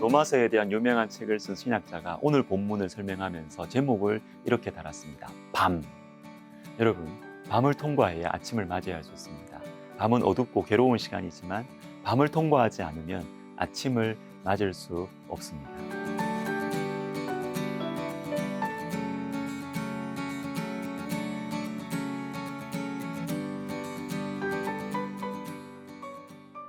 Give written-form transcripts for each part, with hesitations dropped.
로마서에 대한 유명한 책을 쓴 신학자가 오늘 본문을 설명하면서 제목을 이렇게 달았습니다. 밤. 여러분, 밤을 통과해야 아침을 맞이할 수 있습니다. 밤은 어둡고 괴로운 시간이지만 밤을 통과하지 않으면 아침을 맞을 수 없습니다.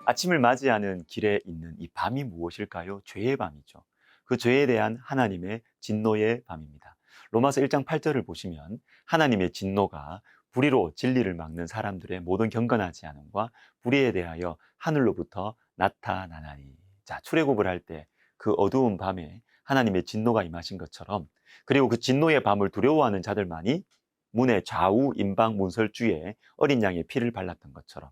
아침을 맞이하는 길에 있는 이 밤이 무엇일까요? 죄의 밤이죠. 그 죄에 대한 하나님의 진노의 밤입니다. 로마서 1장 8절을 보시면 하나님의 진노가 불의로 진리를 막는 사람들의 모든 경건하지 않음과 불의에 대하여 하늘로부터 나타나나니. 자, 출애굽을 할 때 그 어두운 밤에 하나님의 진노가 임하신 것처럼, 그리고 그 진노의 밤을 두려워하는 자들만이 문의 좌우 임방 문설주에 어린 양의 피를 발랐던 것처럼,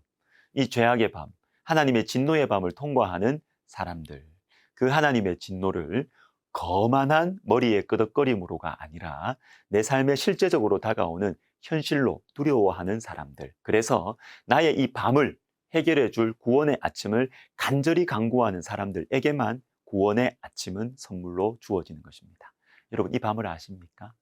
이 죄악의 밤, 하나님의 진노의 밤을 통과하는 사람들, 그 하나님의 진노를 거만한 머리의 끄덕거림으로가 아니라 내 삶에 실제적으로 다가오는 현실로 두려워하는 사람들, 그래서 나의 이 밤을 해결해 줄 구원의 아침을 간절히 간구하는 사람들에게만 구원의 아침은 선물로 주어지는 것입니다. 여러분, 이 밤을 아십니까?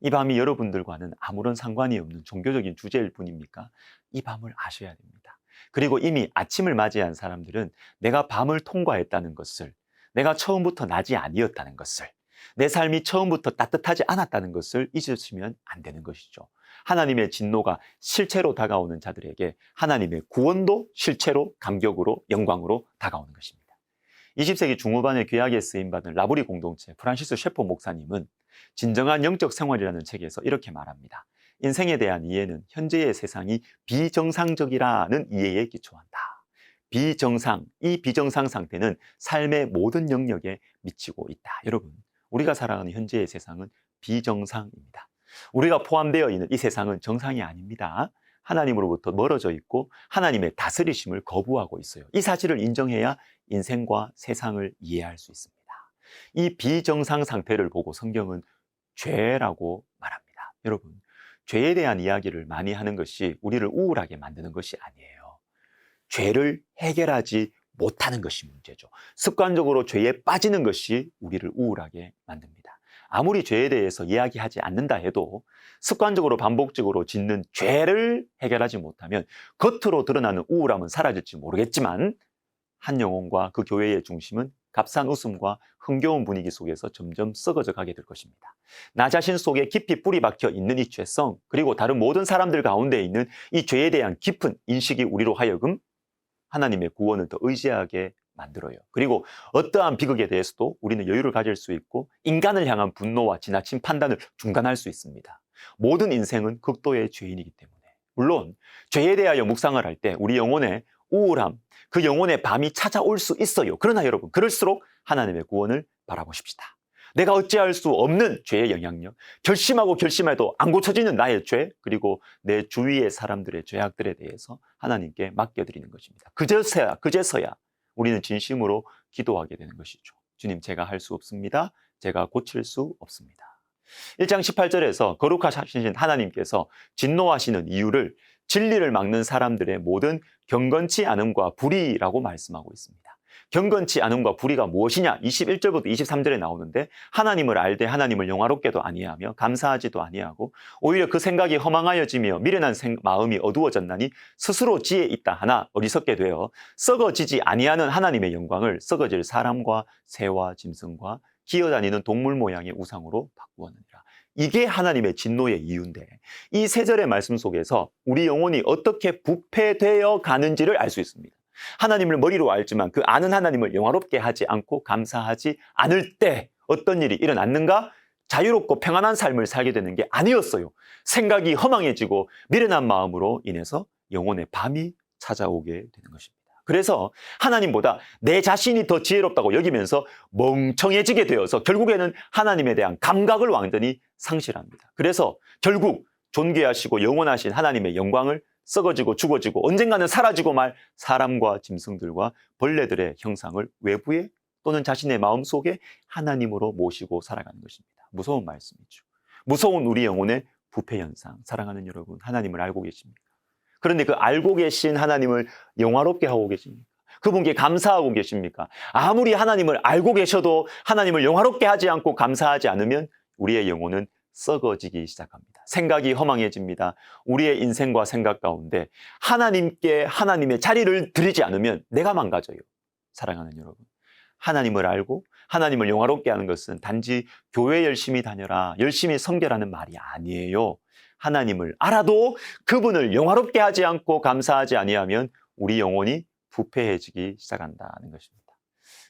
이 밤이 여러분들과는 아무런 상관이 없는 종교적인 주제일 뿐입니까? 이 밤을 아셔야 됩니다. 그리고 이미 아침을 맞이한 사람들은 내가 밤을 통과했다는 것을, 내가 처음부터 낮이 아니었다는 것을, 내 삶이 처음부터 따뜻하지 않았다는 것을 잊으시면 안 되는 것이죠. 하나님의 진노가 실체로 다가오는 자들에게 하나님의 구원도 실체로, 감격으로, 영광으로 다가오는 것입니다. 20세기 중후반에 귀하게 쓰임받은 라브리 공동체 프란시스 셰퍼 목사님은 진정한 영적 생활이라는 책에서 이렇게 말합니다. 인생에 대한 이해는 현재의 세상이 비정상적이라는 이해에 기초한다. 비정상, 이 비정상 상태는 삶의 모든 영역에 미치고 있다. 여러분, 우리가 살아가는 현재의 세상은 비정상입니다. 우리가 포함되어 있는 이 세상은 정상이 아닙니다. 하나님으로부터 멀어져 있고 하나님의 다스리심을 거부하고 있어요. 이 사실을 인정해야 인생과 세상을 이해할 수 있습니다. 이 비정상 상태를 보고 성경은 죄라고 말합니다. 여러분, 죄에 대한 이야기를 많이 하는 것이 우리를 우울하게 만드는 것이 아니에요. 죄를 해결하지 못하는 것이 문제죠. 습관적으로 죄에 빠지는 것이 우리를 우울하게 만듭니다. 아무리 죄에 대해서 이야기하지 않는다 해도 습관적으로 반복적으로 짓는 죄를 해결하지 못하면 겉으로 드러나는 우울함은 사라질지 모르겠지만 한 영혼과 그 교회의 중심은 값싼 웃음과 흥겨운 분위기 속에서 점점 썩어져 가게 될 것입니다. 나 자신 속에 깊이 뿌리 박혀 있는 이 죄성, 그리고 다른 모든 사람들 가운데 있는 이 죄에 대한 깊은 인식이 우리로 하여금 하나님의 구원을 더 의지하게 만들어요. 그리고 어떠한 비극에 대해서도 우리는 여유를 가질 수 있고 인간을 향한 분노와 지나친 판단을 중단할 수 있습니다. 모든 인생은 극도의 죄인이기 때문에, 물론 죄에 대하여 묵상을 할 때 우리 영혼의 우울함, 그 영혼의 밤이 찾아올 수 있어요. 그러나 여러분, 그럴수록 하나님의 구원을 바라보십시다. 내가 어찌할 수 없는 죄의 영향력, 결심하고 결심해도 안 고쳐지는 나의 죄, 그리고 내 주위의 사람들의 죄악들에 대해서 하나님께 맡겨드리는 것입니다. 그제서야 우리는 진심으로 기도하게 되는 것이죠. 주님, 제가 할 수 없습니다. 제가 고칠 수 없습니다. 1장 18절에서 거룩하신 하나님께서 진노하시는 이유를 진리를 막는 사람들의 모든 경건치 않음과 불의라고 말씀하고 있습니다. 경건치 않음과 불의가 무엇이냐? 21절부터 23절에 나오는데, 하나님을 알되 하나님을 영화롭게도 아니하며 감사하지도 아니하고 오히려 그 생각이 허망하여지며 미련한 마음이 어두워졌나니 스스로 지혜 있다 하나 어리석게 되어 썩어지지 아니하는 하나님의 영광을 썩어질 사람과 새와 짐승과 기어다니는 동물 모양의 우상으로 바꾸었느니라. 이게 하나님의 진노의 이유인데, 이 세 절의 말씀 속에서 우리 영혼이 어떻게 부패되어 가는지를 알 수 있습니다. 하나님을 머리로 알지만 그 아는 하나님을 영화롭게 하지 않고 감사하지 않을 때 어떤 일이 일어났는가? 자유롭고 평안한 삶을 살게 되는 게 아니었어요. 생각이 허망해지고 미련한 마음으로 인해서 영혼의 밤이 찾아오게 되는 것입니다. 그래서 하나님보다 내 자신이 더 지혜롭다고 여기면서 멍청해지게 되어서 결국에는 하나님에 대한 감각을 완전히 상실합니다. 그래서 결국 존귀하시고 영원하신 하나님의 영광을 썩어지고 죽어지고 언젠가는 사라지고 말 사람과 짐승들과 벌레들의 형상을 외부에 또는 자신의 마음속에 하나님으로 모시고 살아가는 것입니다. 무서운 말씀이죠. 무서운 우리 영혼의 부패 현상. 사랑하는 여러분, 하나님을 알고 계십니까? 그런데 그 알고 계신 하나님을 영화롭게 하고 계십니까? 그 그분께 감사하고 계십니까? 아무리 하나님을 알고 계셔도 하나님을 영화롭게 하지 않고 감사하지 않으면 우리의 영혼은 썩어지기 시작합니다. 생각이 허망해집니다. 우리의 인생과 생각 가운데 하나님께 하나님의 자리를 드리지 않으면 내가 망가져요. 사랑하는 여러분, 하나님을 알고 하나님을 영화롭게 하는 것은 단지 교회 열심히 다녀라, 열심히 섬겨라는 말이 아니에요. 하나님을 알아도 그분을 영화롭게 하지 않고 감사하지 아니하면 우리 영혼이 부패해지기 시작한다는 것입니다.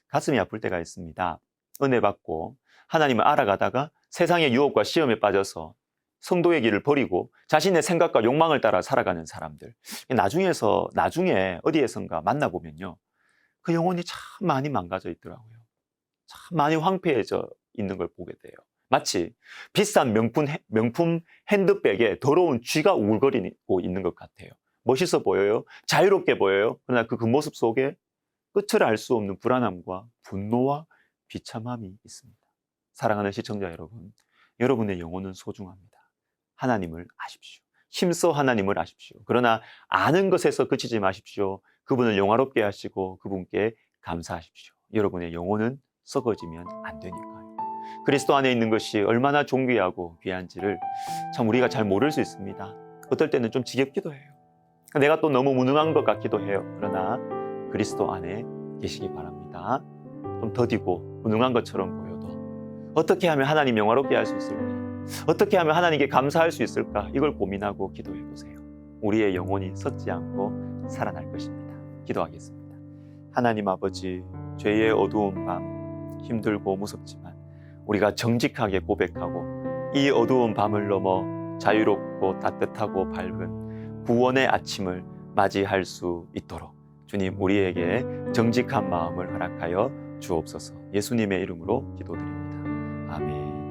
가슴이 아플 때가 있습니다. 은혜 받고 하나님을 알아가다가 세상의 유혹과 시험에 빠져서 성도의 길을 버리고 자신의 생각과 욕망을 따라 살아가는 사람들, 나중에 어디에선가 만나보면요, 그 영혼이 참 많이 망가져 있더라고요. 참 많이 황폐해져 있는 걸 보게 돼요. 마치 비싼 명품 핸드백에 더러운 쥐가 우글거리고 있는 것 같아요. 멋있어 보여요. 자유롭게 보여요. 그러나 그 모습 속에 끝을 알 수 없는 불안함과 분노와 비참함이 있습니다. 사랑하는 시청자 여러분, 여러분의 영혼은 소중합니다. 하나님을 아십시오. 힘써 하나님을 아십시오. 그러나 아는 것에서 그치지 마십시오. 그분을 영화롭게 하시고 그분께 감사하십시오. 여러분의 영혼은 썩어지면 안 되니까요. 그리스도 안에 있는 것이 얼마나 존귀하고 귀한지를 참 우리가 잘 모를 수 있습니다. 어떨 때는 좀 지겹기도 해요. 내가 또 너무 무능한 것 같기도 해요. 그러나 그리스도 안에 계시기 바랍니다. 좀 더디고 무능한 것처럼 보여도 어떻게 하면 하나님 영화롭게 할 수 있을까? 어떻게 하면 하나님께 감사할 수 있을까? 이걸 고민하고 기도해 보세요. 우리의 영혼이 썩지 않고 살아날 것입니다. 기도하겠습니다. 하나님 아버지, 죄의 어두운 밤, 힘들고 무섭지만 우리가 정직하게 고백하고 이 어두운 밤을 넘어 자유롭고 따뜻하고 밝은 구원의 아침을 맞이할 수 있도록 주님, 우리에게 정직한 마음을 허락하여 주옵소서. 예수님의 이름으로 기도드립니다. 아멘.